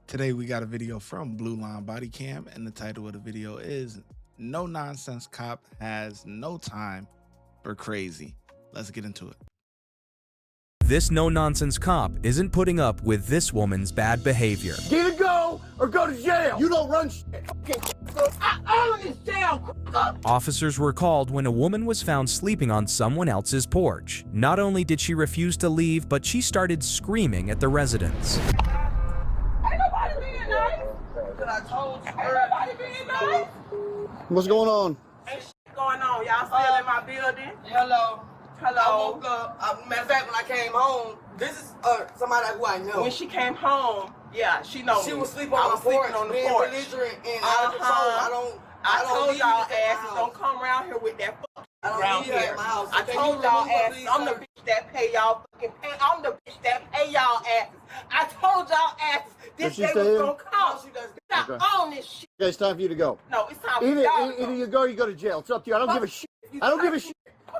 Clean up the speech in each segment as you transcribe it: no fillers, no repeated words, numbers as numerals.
Today we got a video from Blue Line Bodycam, and the title of the video is "No Nonsense Cop Has No Time for Crazy." Let's get into it. This no-nonsense cop isn't putting up with this woman's bad behavior. Either go or go to jail. You don't run shit. I own this jail. Officers were called when a woman was found sleeping on someone else's porch. Not only did she refuse to leave, but she started screaming at the residents. Ain't nobody being nice. I told you. Ain't nobody being nice. What's going on? Ain't shit going on. Y'all still in my building? Hello. I woke up. Matter of fact, when I came home, this is somebody who I know. When she came home, yeah, she knows. She was sleeping on the porch, being belligerent and out of control. I told y'all asses don't come around here with that fuck around here. I told y'all asses I'm the bitch that pay y'all fucking pay. I'm the bitch that pay y'all asses. I told y'all asses this day was gonna come. I own this shit. Okay, it's time for you to go. No, it's time for y'all to go. Either you go or you go to jail. It's up to you. I don't give a shit. I don't give a shit.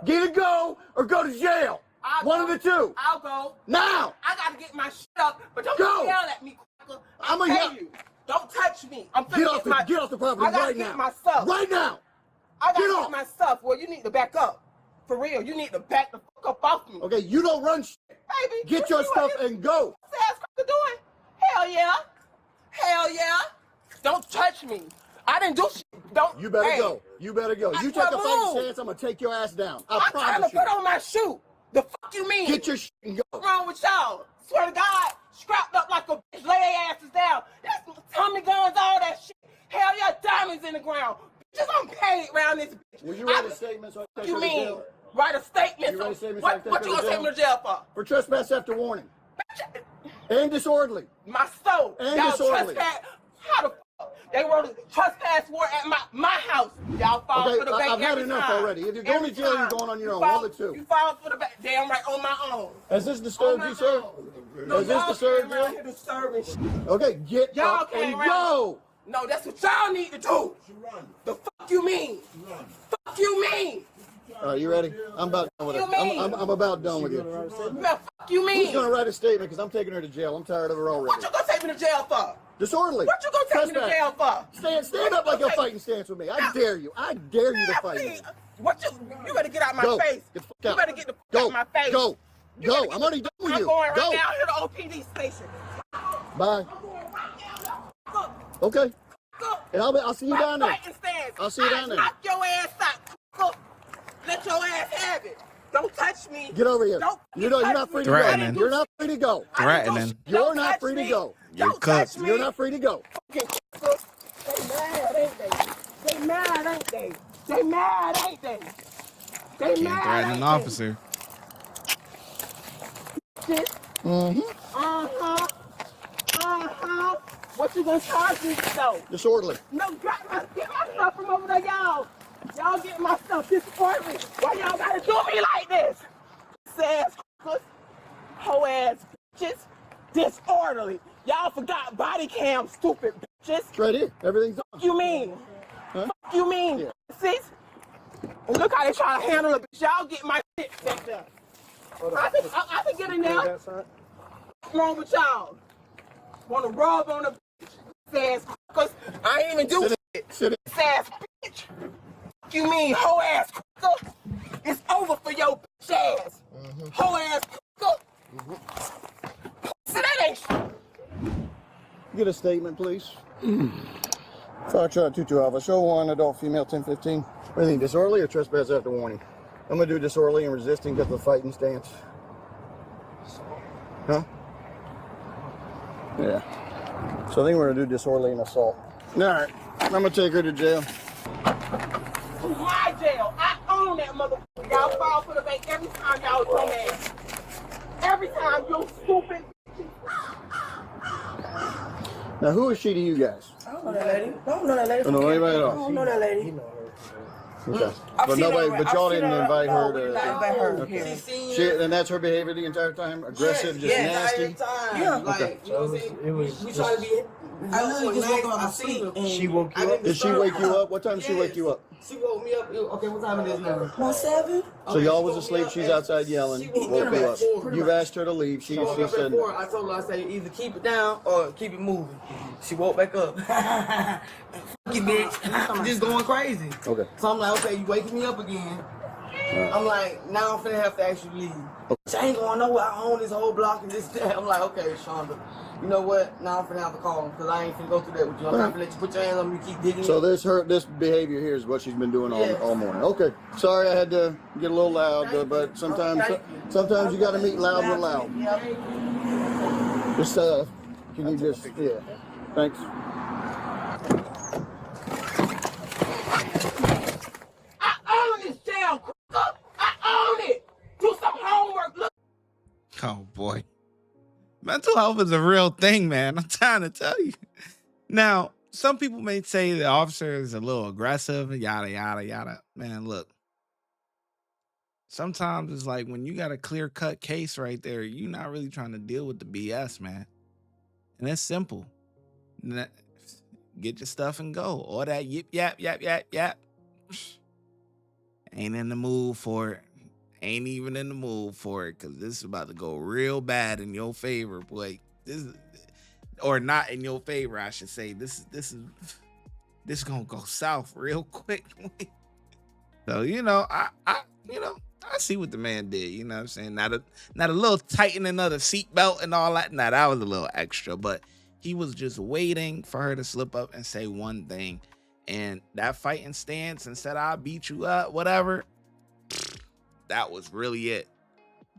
Either go or go to jail. One of the two. I'll go. Now. I gotta get my shit up, but don't yell at me, quicker. I'm gonna yell. You. Don't touch me. I'm get off the property right now. My stuff. Right now. I gotta get my stuff. Well, you need to back up. For real, you need to back the fuck up off me. Okay, you don't run shit. Baby, get your stuff and go. What's ass cracker doing? Hell yeah. Hell yeah. Don't touch me. I didn't do shit. Don't. You better go. You better go. You take a fighting stance, I'm gonna take your ass down. I'm trying to put on my shoe. The fuck you mean? Get your shit and go. What's wrong with y'all? Swear to God, scrapped up like a bitch. Lay their asses down. That's Tommy guns, all that shit. Hell yeah, diamonds in the ground. Bitches, I'm paid around this bitch. Will you write a statement so I can take her to jail? Write a statement? You write a statement what you gonna take me to jail for? For trespass after warning. And disorderly. My soul. And disorderly. Trespass. How the fuck? They wrote a trespass warrant at my house. Y'all fall for the bank. I've had enough already. If you're going to jail, you're going on your own. One of the two. You fall for the bank. Damn right, on my own. Has this disturbed you, sir? No, Has this disturbed you? Here disturbing shit. Okay, get up and go. No, that's what y'all need to do. The fuck you mean? Fuck you mean? All right, you ready? I'm about done with it. I'm about done with you. Fuck you mean? Who's gonna write a statement? Because I'm taking her to jail. I'm tired of her already. What you gonna take me to jail for? Disorderly. What you gonna take me to jail for? Stand up like a fighting stance with me. I dare you. I dare you to fight me. What you better get out my face. Get the fuck out. You better get the fuck out my face. Go. I'm already done with you. I'm going right now here to OPD station. Bye. Okay. And I'll see you down there. I'll see you down there. Knock your ass out. Let your ass have it. Don't touch me. Get over here. You're not free to go. You're not free to go. Threatening. You're not free to go. You're cut. You're not free to go. They mad, ain't they? They mad, ain't they? They mad, ain't they? They mad, Threaten an officer. What you gonna charge me though? Disorderly. No, get my stuff from over there, y'all. Y'all get my stuff disorderly. Why y'all gotta do me like this? Ass crackers, hoe ass bitches, disorderly. Y'all forgot body cam, stupid bitches. It's right here. Everything's on. Fuck you mean? Huh? Fuck you mean? Yeah. See? And look how they try to handle it, bitch. Y'all get my shit back there. I can get in there. What's wrong with y'all? Wanna rub on the bitch ass crackers? I ain't even do shit. Ass bitch. Fuck you mean, hoe ass cracker? It's over for your bitch ass. Hoe ass cracker. See, that ain't shit. Get a statement, please. Foxtrot 22 Alpha. Show 1, adult female, 1015. What do you think, disorderly or trespass after warning? I'm going to do disorderly and resisting because of the fighting stance. Huh? Yeah. So I think we're going to do disorderly and assault. All right. I'm going to take her to jail. My jail. I own that motherfucker. Y'all fall for the bank every time y'all come at. Every time, you stupid. Now, who is she to you guys? I don't know that lady. I don't know that lady. I don't know anybody at all. I don't know that lady. Okay. But nobody, but y'all didn't invite her to. Okay. And that's her behavior the entire time? Aggressive, just nasty? Yeah. Okay. Like, you know what I'm saying? We try to be. I literally just woke up out of sleep. She woke you up? Did she wake you up? What time did she wake you up? She woke me up. Okay, what time it is now? About 7. So y'all was asleep, she's outside yelling, woke you up. You've asked her to leave, she said no. I told her, I said, either keep it down or keep it moving. She woke back up. Fuck you, bitch. Just going crazy. Okay. So I'm like, okay, you waking me up again. I'm like, now I'm finna have to actually leave. I ain't going nowhere. I own this whole block and this, that. I'm like, okay, Shonda, you know what? Now I'm finna have to call him because I ain't finna go through that with you. I'm not finna let you put your hands on me and keep digging. So this behavior here is what she's been doing all morning. Okay. Sorry I had to get a little loud, but sometimes you gotta meet loud with loud. Just can you just thanks. I own this jail. I own it. Do some homework. Look. Oh boy. Mental health is a real thing, man. I'm trying to tell you. Now, some people may say the officer is a little aggressive, yada, yada, yada. Man, look. Sometimes it's like when you got a clear-cut case right there, you're not really trying to deal with the BS, man. And it's simple. Get your stuff and go. All that yip, yap, yap, yap, yap. Ain't in the mood for it. Ain't even in the mood for it, because this is about to go real bad in your favor, boy. Or not in your favor, I should say. This is gonna go south real quick. So I see what the man did. You know what I'm saying? Not a little tightening of the seatbelt and all that. Nah, that was a little extra, but he was just waiting for her to slip up and say one thing, and that fighting stance and said, "I'll beat you up," whatever. That was really it.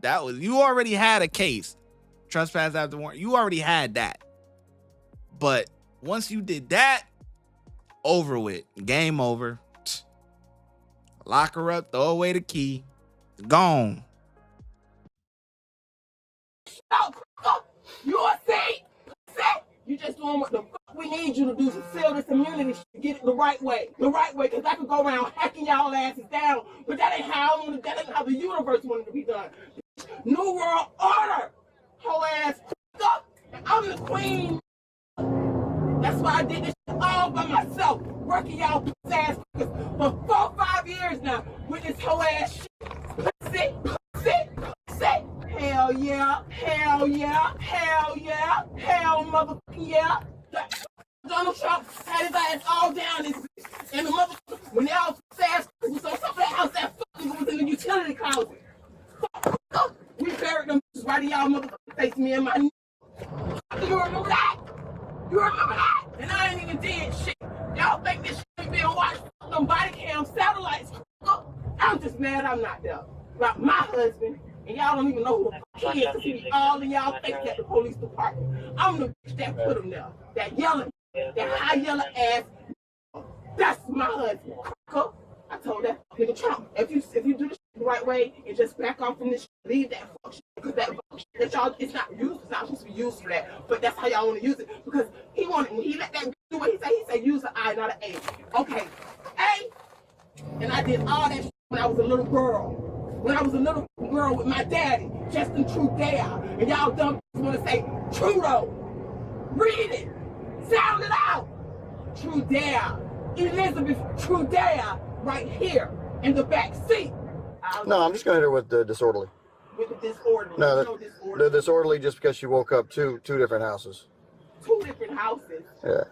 You already had a case. Trespass after warrant. You already had that. But once you did that, over with. Game over. Lock her up, throw away the key. Gone. You are safe. You just doing what the fuck we need you to do to seal this immunity shit, get it the right way. The right way, because I could go around hacking y'all asses down, but that ain't how the universe wanted to be done. New world order. Whole ass up. I'm the queen. That's why I did this shit all by myself. Working y'all ass for 4-5 years now with this whole ass shit. Pussy. Hell yeah, hell yeah, hell yeah, hell motherfucking yeah. Donald Trump had his ass all down this bitch. And the motherfucker, when they all ass was on top of that house, that fucking was in the utility closet. We buried them right in y'all motherfucking face, me and my You remember that? You remember that? And I ain't even did shit. Y'all think this shit being watched on Bodycam satellites. I'm just mad I'm not there. About my husband. And y'all don't even know who the fuck he is, because all of y'all think that the police department. I'm the bitch that put him there. That yelling, that high yellow ass. That's my husband. I told that nigga Trump, if you do this shit the right way and just back off from this shit, leave that fuck shit, because that fuck shit that y'all, it's not supposed to be used for that, but that's how y'all want to use it, because when he let that do what he said use an I, not an A. Okay, A, and I did all that shit when I was a little girl. When I was a little girl with my daddy, Justin Trudeau, and y'all dumb want to say Trudeau. Read it. Sound it out. Trudeau. Elizabeth Trudeau right here in the back seat. No, I'm just going to hit her with the disorderly. With the disorderly? No, the disorderly just because she woke up two different houses. 2 different houses? Yeah.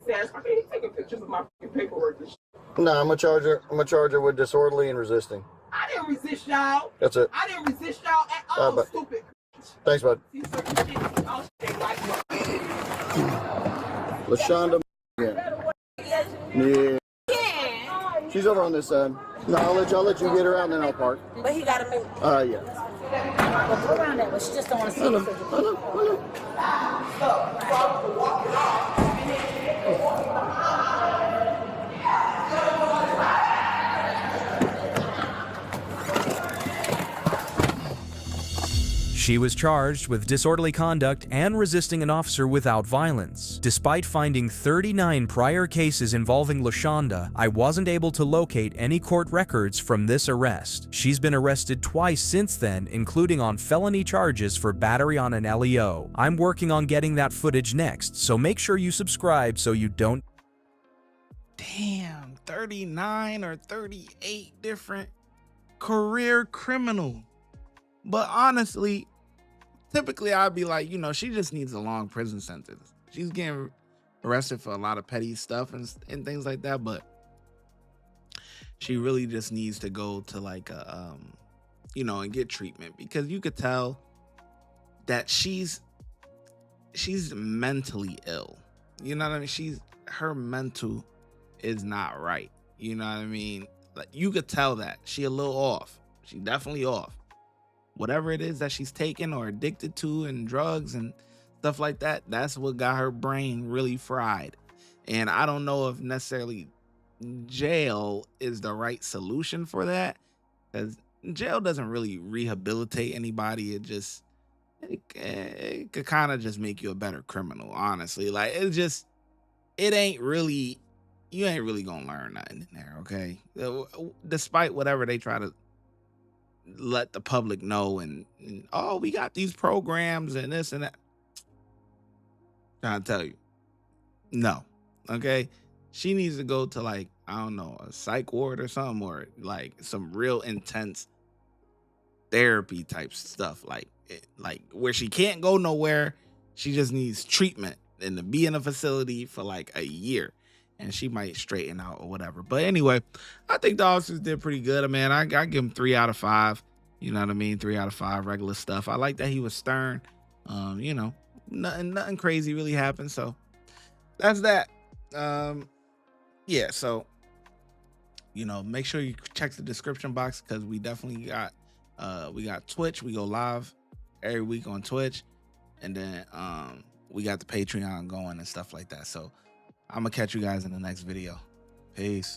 Says, I can't take pictures of my paperwork and shit. No, I'm gonna charge her with disorderly and resisting. I didn't resist y'all. That's it. I didn't resist y'all at all, stupid. Thanks, bud. LaShonda. Yeah. She's over on this side. No, I'll let you get her out and then I'll park. But he got to move. Yeah. Well, go around that way. She just don't want to see it. She was charged with disorderly conduct and resisting an officer without violence. Despite finding 39 prior cases involving LaShonda, I wasn't able to locate any court records from this arrest. She's been arrested twice since then, including on felony charges for battery on an LEO. I'm working on getting that footage next, so make sure you subscribe so you don't. Damn, 39 or 38 different career criminal. But honestly, typically I'd be like, you know, she just needs a long prison sentence. She's getting arrested for a lot of petty stuff and things like that, but she really just needs to go to like a you know, and get treatment, because you could tell that she's mentally ill. You know what I mean? Her mental is not right. You know what I mean? Like, you could tell that she a little off. She definitely off. Whatever it is that she's taking or addicted to, and drugs and stuff like that, that's what got her brain really fried. And I don't know if necessarily jail is the right solution for that, because jail doesn't really rehabilitate anybody. It could kind of just make you a better criminal, honestly. Like, it ain't really, you ain't really gonna learn nothing in there, okay? Despite whatever they try to let the public know, and oh, we got these programs and this and that. Trying to tell you, no, okay? She needs to go to, like, I don't know, a psych ward or something, or like some real intense therapy type stuff, like where she can't go nowhere. She just needs treatment and to be in a facility for like a year, and she might straighten out or whatever. But anyway, I think the officers did pretty good, man. I give him 3 out of 5. You know what I mean? 3 out of 5, regular stuff. I like that he was stern. You know, nothing crazy really happened. So that's that. Yeah, so, you know, make sure you check the description box, because we definitely got we got Twitch. We go live every week on Twitch, and then we got the Patreon going and stuff like that. So I'm gonna catch you guys in the next video. Peace.